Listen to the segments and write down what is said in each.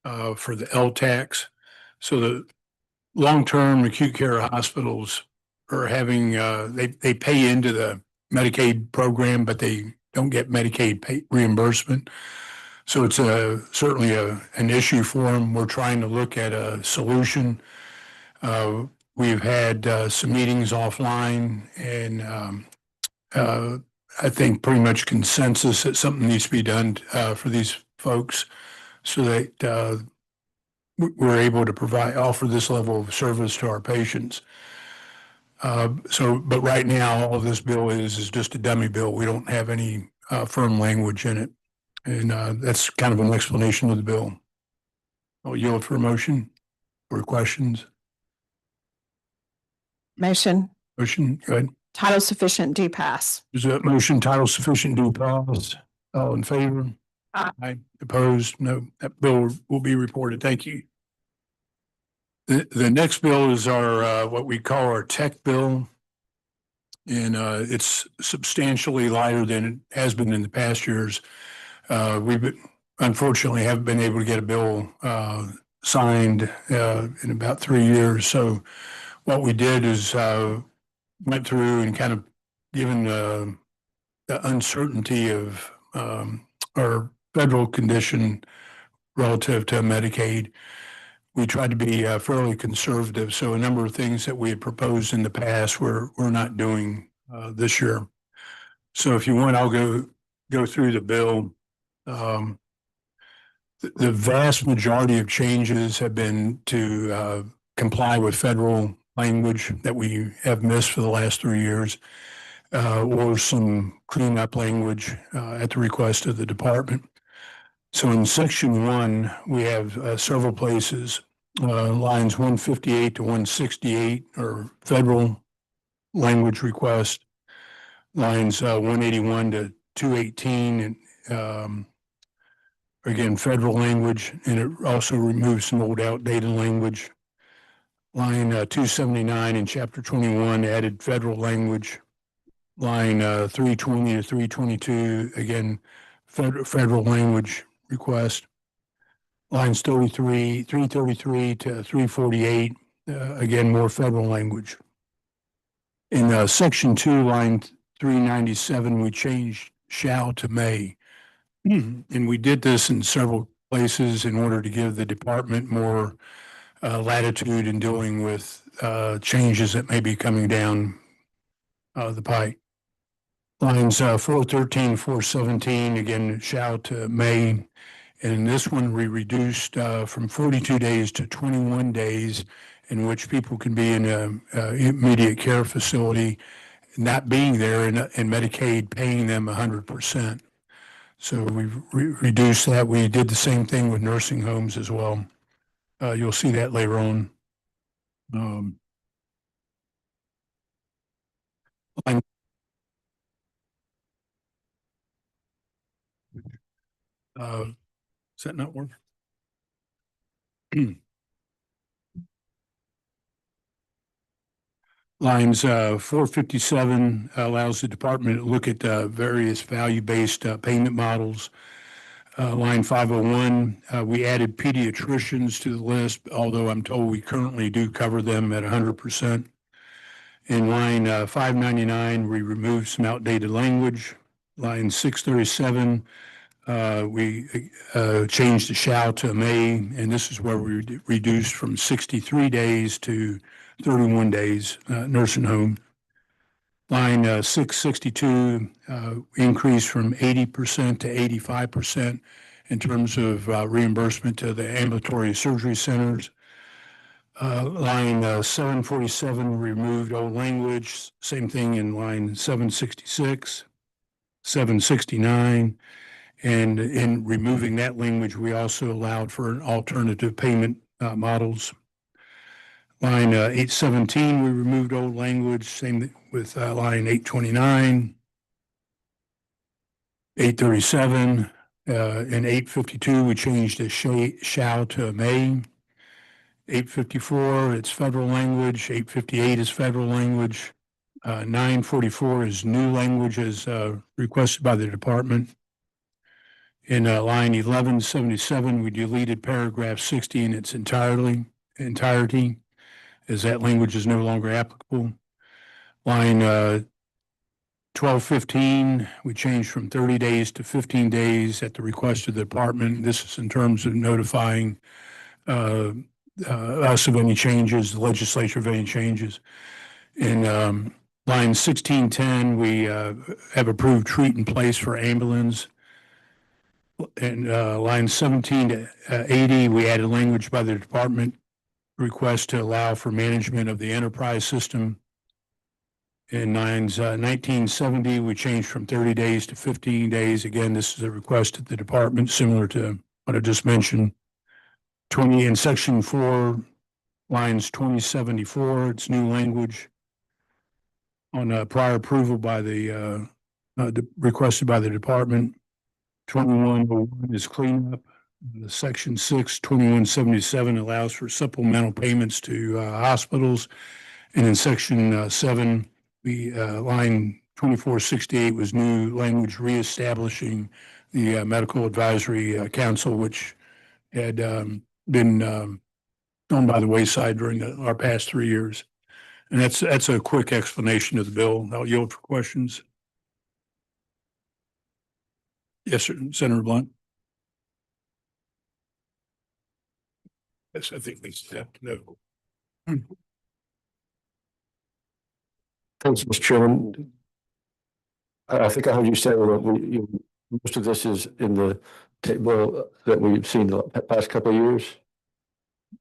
for the LTACs. So the long-term acute care hospitals are having, they pay into the Medicaid program, but they don't get Medicaid reimbursement. So it's certainly an issue for them. We're trying to look at a solution. We've had some meetings offline, and I think pretty much consensus that something needs to be done for these folks so that we're able to offer this level of service to our patients. But right now, all of this bill is just a dummy bill. We don't have any firm language in it. And that's kind of an explanation of the bill. I'll yield for a motion or questions. Motion. Motion, go ahead. Title sufficient, do pass. Is that motion title sufficient, do pass? All in favor? Aye. Opposed? No. That bill will be reported. Thank you. The next bill is our what we call our tech bill. And it's substantially lighter than it has been in the past years. Unfortunately haven't been able to get a bill signed in about 3 years. So what we did is went through and kind of given the uncertainty of our federal condition relative to Medicaid, we tried to be fairly conservative. So a number of things that we had proposed in the past we're not doing this year. So if you want, I'll go through the bill. The vast majority of changes have been to comply with federal language that we have missed for the last 3 years, or some cleanup language at the request of the department. So in section 1, we have several places, lines 158 to 168 are federal language request, lines 181 to 218, and again, federal language, and it also removes some old outdated language. Line 279 in chapter 21 added federal language. Line 320 to 322, again, federal language request. Lines 333 to 348, again, more federal language. In section 2, line 397, we changed shall to may. And we did this in several places in order to give the department more latitude in dealing with changes that may be coming down the pike. Lines 413, 417, again, shall to may. And in this one, we reduced from 42 days to 21 days in which people can be in an immediate care facility, not being there, and Medicaid paying them 100%. So we've reduced that. We did the same thing with nursing homes as well. You'll see that later on. Does that not work? Lines 457 allows the department to look at various value-based payment models. Line 501, we added pediatricians to the list, although I'm told we currently do cover them at 100%. In line 599, we removed some outdated language. Line 637, we changed the shall to may, and this is where we reduced from 63 days to 31 days nursing home. Line 662 increased from 80% to 85% in terms of reimbursement to the ambulatory surgery centers. Line 747 removed old language. Same thing in line 766, 769. And in removing that language, we also allowed for alternative payment models. Line 817, we removed old language, same with line 829, 837, and 852, we changed the shall to may. 854, it's federal language. 858 is federal language. 944 is new language as requested by the department. In line 1177, we deleted paragraph 60 in its entirety, as that language is no longer applicable. Line 1215, we changed from 30 days to 15 days at the request of the department. This is in terms of notifying us of any changes, the legislature of any changes. In line 1610, we have approved treat in place for ambulance. In line 17 to 80, we added language by the department request to allow for management of the enterprise system. In lines 1970, we changed from 30 days to 15 days. Again, this is a request of the department, similar to what I just mentioned. 20 in section 4, lines 2074, it's new language on prior approval by the requested by the department. 2101 is cleanup. The section 6, 2177 allows for supplemental payments to hospitals. And in section 7, line 2468 was new language reestablishing the Medical Advisory Council, which had been gone by the wayside during our past 3 years. And that's a quick explanation of the bill. I'll yield for questions. Yes, sir. Senator Blunt. Yes, I think we have to know. Thanks, Mr. Chairman. I think I heard you say that most of this is in the table that we've seen the past couple of years.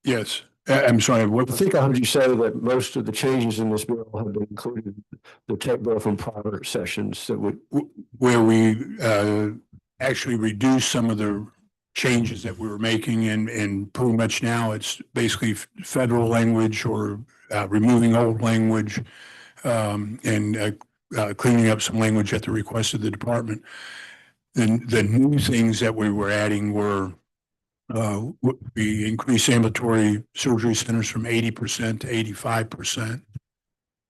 Yes, I'm sorry. I think I heard you say that most of the changes in this bill have been included in the table from prior sessions that would where we actually reduced some of the changes that we were making, and pretty much now it's basically federal language or removing old language and cleaning up some language at the request of the department. The new things that we were adding were we increased ambulatory surgery centers from 80% to 85%.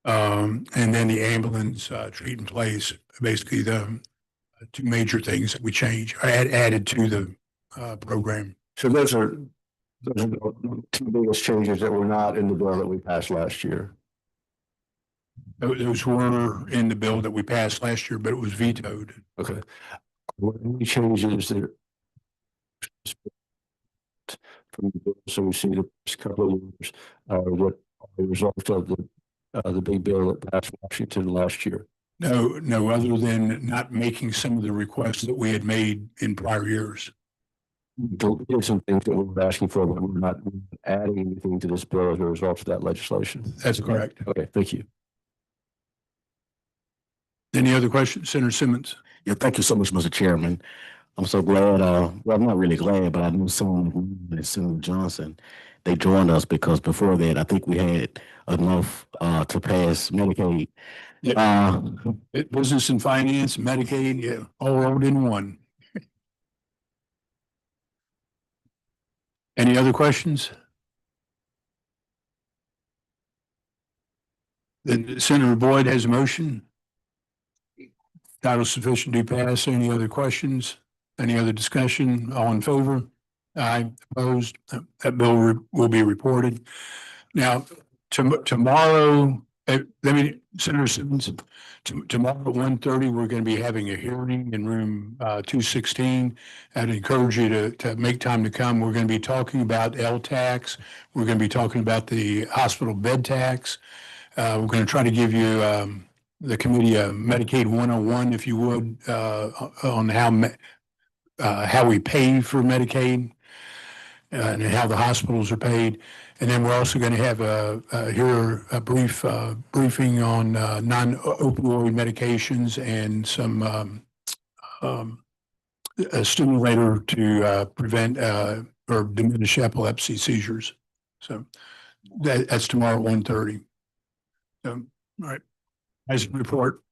And then the ambulance treat in place, basically the two major things that we changed, added to the program. So those are the two biggest changes that were not in the bill that we passed last year. Those were in the bill that we passed last year, but it was vetoed. Okay. What any changes that from the bill, so we see the past couple of years, what are the results of the big bill that passed Washington last year? No, other than not making some of the requests that we had made in prior years. There's some things that we were asking for, but we're not adding anything to this bill as a result of that legislation. That's correct. Okay, thank you. Any other questions, Senator Simmons? Yeah, thank you so much, Mr. Chairman. I'm so glad, well, I'm not really glad, but I knew someone like Senator Johnson, they joined us because before that, I think we had enough to pass Medicaid. Yeah. Business and finance, Medicaid, yeah, all rolled in one. Any other questions? Then Senator Boyd has a motion. Title sufficient to pass. Any other questions? Any other discussion? All in favor? Aye. Opposed? That bill will be reported. Now, tomorrow, Senator Simmons, tomorrow at 1:30, we're going to be having a hearing in room 216. I'd encourage you to make time to come. We're going to be talking about L-tax. We're going to be talking about the hospital bed tax. We're going to try to give you the committee a Medicaid 101, if you would, on how we pay for Medicaid and how the hospitals are paid. And then we're also going to have a brief briefing on non-opioid medications and some a stimulator to prevent or diminish epilepsy seizures. So that's tomorrow at 1:30. So, all right. Nice report.